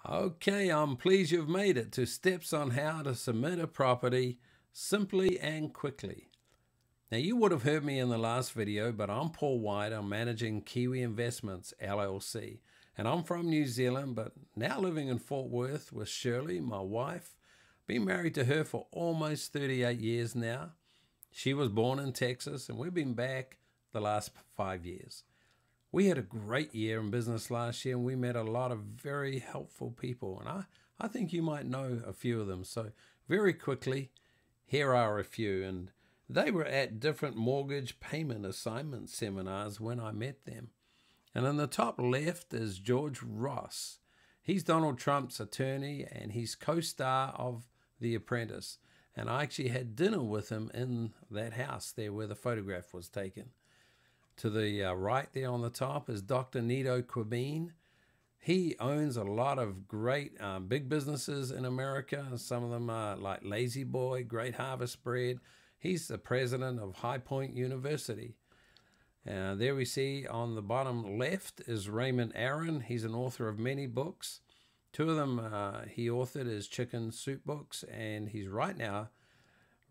Okay, I'm pleased you've made it to steps on how to submit a property simply and quickly. Now, you would have heard me in the last video, but I'm Paul White. I'm managing Kiwi Investments LLC, and I'm from New Zealand, but now living in Fort Worth with Shirley, my wife. Been married to her for almost 38 years now. She was born in Texas, and we've been back the last 5 years. We had a great year in business last year, and we met a lot of very helpful people, and I think you might know a few of them. So very quickly, here are a few, and they were at different mortgage payment assignment seminars when I met them. And in the top left is George Ross. He's Donald Trump's attorney, and he's co-star of The Apprentice. And I actually had dinner with him in that house there where the photograph was taken. To the right there on the top is Dr. Nido Qubein. He owns a lot of great big businesses in America. Some of them are like Lazy Boy, Great Harvest Bread. He's the president of High Point University. There we see on the bottom left is Raymond Aaron. He's an author of many books. Two of them he authored is Chicken Soup books, and he's right now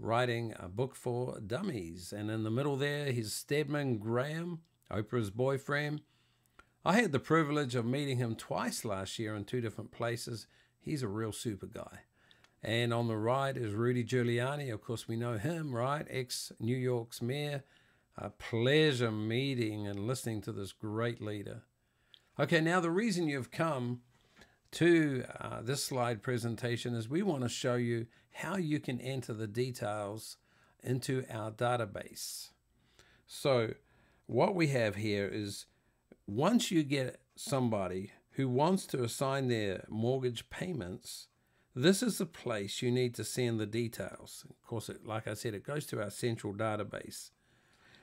writing a book for dummies. And in the middle there, he's Stedman Graham, Oprah's boyfriend. I had the privilege of meeting him twice last year in two different places. He's a real super guy. And on the right is Rudy Giuliani. Of course, we know him, right? Ex-New York's mayor. A pleasure meeting and listening to this great leader. Okay, now the reason you've come to this slide presentation is we want to show you how you can enter the details into our database. So what we have here is once you get somebody who wants to assign their mortgage payments, this is the place you need to send the details. Of course, like I said, it goes to our central database.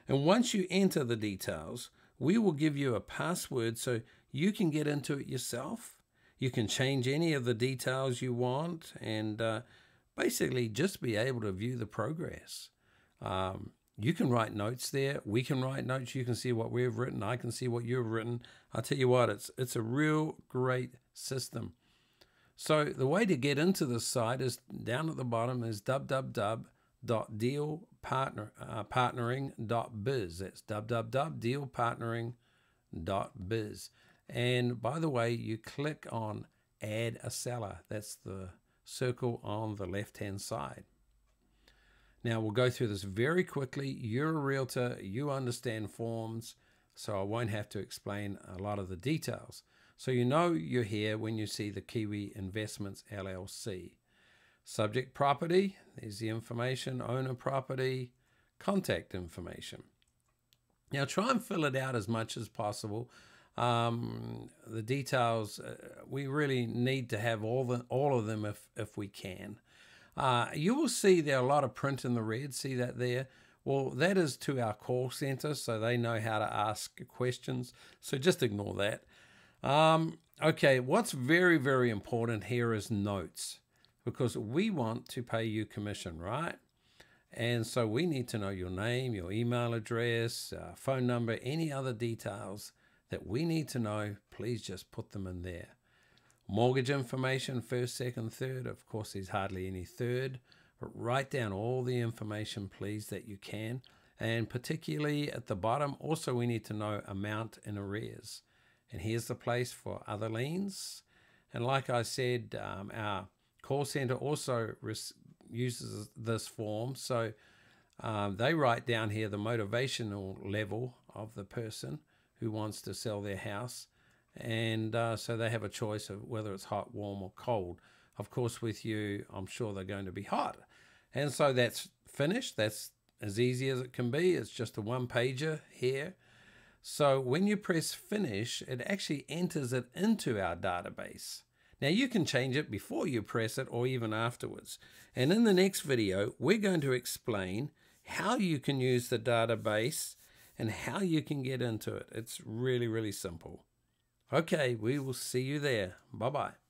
And once you enter the details, we will give you a password so you can get into it yourself. You can change any of the details you want and basically just be able to view the progress. You can write notes there. We can write notes. You can see what we've written. I can see what you've written. I'll tell you what, it's a real great system. So the way to get into this site is down at the bottom is www.dealpartnering.biz. That's www.dealpartnering.biz. And by the way, you click on Add a Seller. That's the circle on the left-hand side. Now, we'll go through this very quickly. You're a realtor. You understand forms, so I won't have to explain a lot of the details. So you know you're here when you see the Kiwi Investments LLC. Subject property, there's the information, owner property, contact information. Now, try and fill it out as much as possible. The details, we really need to have all of them if we can. You will see there are a lot of print in the red. See that there? Well, that is to our call center, so they know how to ask questions. So just ignore that. Okay, what's very, very important here is notes, because we want to pay you commission, right? And so we need to know your name, your email address, phone number, any other details that we need to know. Please just put them in there. Mortgage information, first, second, third. Of course, there's hardly any third, but write down all the information, please, that you can. And particularly at the bottom, also we need to know amount in arrears. And here's the place for other liens. And like I said, our call center also uses this form. So they write down here the motivational level of the person who wants to sell their house. And so they have a choice of whether it's hot, warm, or cold. Of course, with you, I'm sure they're going to be hot. And so that's finished. That's as easy as it can be. It's just a one-pager here. So when you press finish, it actually enters it into our database. Now you can change it before you press it or even afterwards. And in the next video, we're going to explain how you can use the database and how you can get into it. It's really, really simple. Okay, we will see you there. Bye-bye.